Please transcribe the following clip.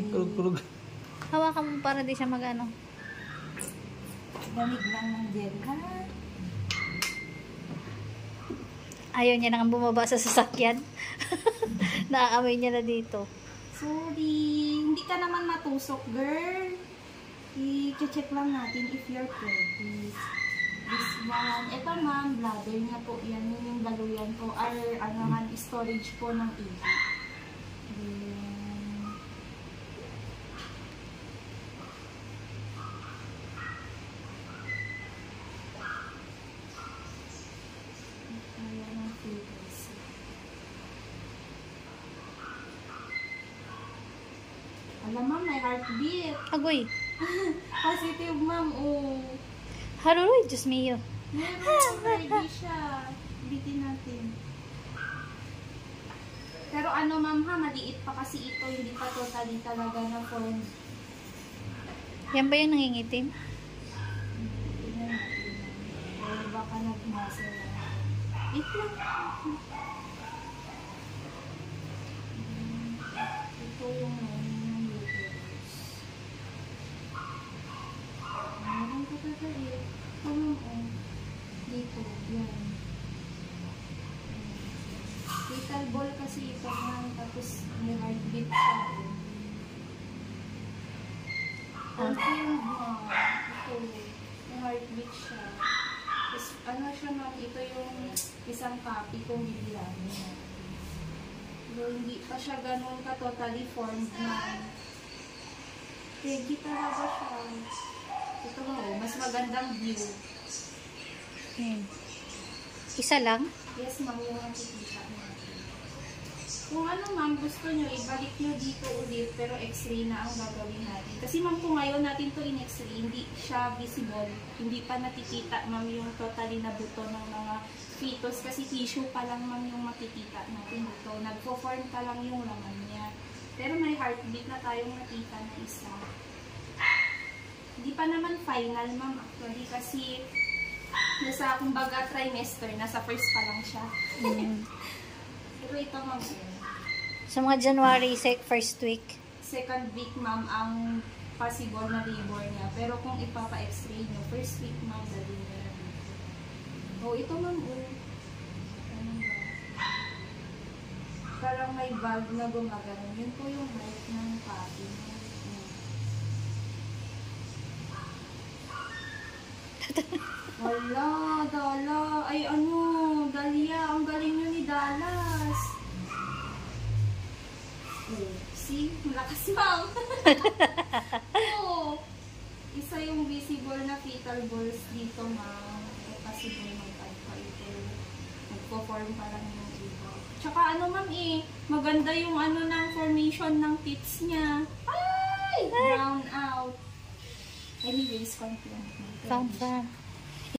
Kulog-kulog. Hawakan mo para di siya mag-ano. Lamig lang ng gel, ha? Ayaw niya nang bumaba sa sasakyan. Naaamoy niya na dito. Sorry. Hindi ka naman matusok, girl. I-check lang natin if you're ready. This one. Ito ma'am, bladder niya po. Yan yung baluyan po. Or storage po ng ihi. Alam ma'am, may heartbeat. Agoy. Positive ma'am, oh. Haruloy, Diyos mio. Meron, ready siya. Bitin natin. Pero ano ma'am ha, maliit pa kasi ito, hindi pa totally talaga na form. Yan ba yung nangingitim? Tingnan natin. Or baka nag-muscle lang. Wait lang. Ito yung dito, yan. Fetal ball kasi ito nga, tapos may heartbeat siya. Confirmed mo. Ito, may heartbeat siya. Tapos ano siya ma'am, ito yung isang copy kung bibilangin niya. Pero hindi pa siya ganun ka totally formed na. Peggy talaga siya. Ito mo, mas magandang view. Isa lang? Yes, ma'am, yung nakikita natin. Kung ano, ma'am, gusto nyo, ibalik nyo dito ulit, pero x-ray na ang gagawin natin. Kasi, ma'am, kung ngayon natin to in-x-ray, hindi siya visible. Hindi pa nakikita, ma'am, yung totally na buto ng mga fetus. Kasi tissue pa lang, ma'am, yung makikita natin dito. Nagpo-form pa lang yung laman niya. Pero may heartbeat na tayong nakita na isa. Hindi pa naman final, ma'am, actually, kasi nasa, kumbaga, trimester, nasa first pa lang siya. Pero ito, ma'am, Sa mga January first week. second week, ma'am, ang possible na labor niya. Pero kung ipapa-x-ray nyo, first week, ma'am, dali niya na dito. Oh, ito, ma'am, ano ba? Parang may valve na gumagano. Yun po yung height ng papi. Wala, Dala. Ay, ano, Dalia. Ang galing nyo ni Dallas. Oh, see? Malakas, ma'am. Oh, isa yung visible na fetal balls dito, ma'am. Possible mag-alpha ito. Nagpo-form pa lang yung ito. Tsaka ano, ma'am, maganda yung ano ng formation ng tits niya. Ay! Brown out. Anyways, confirm. Found.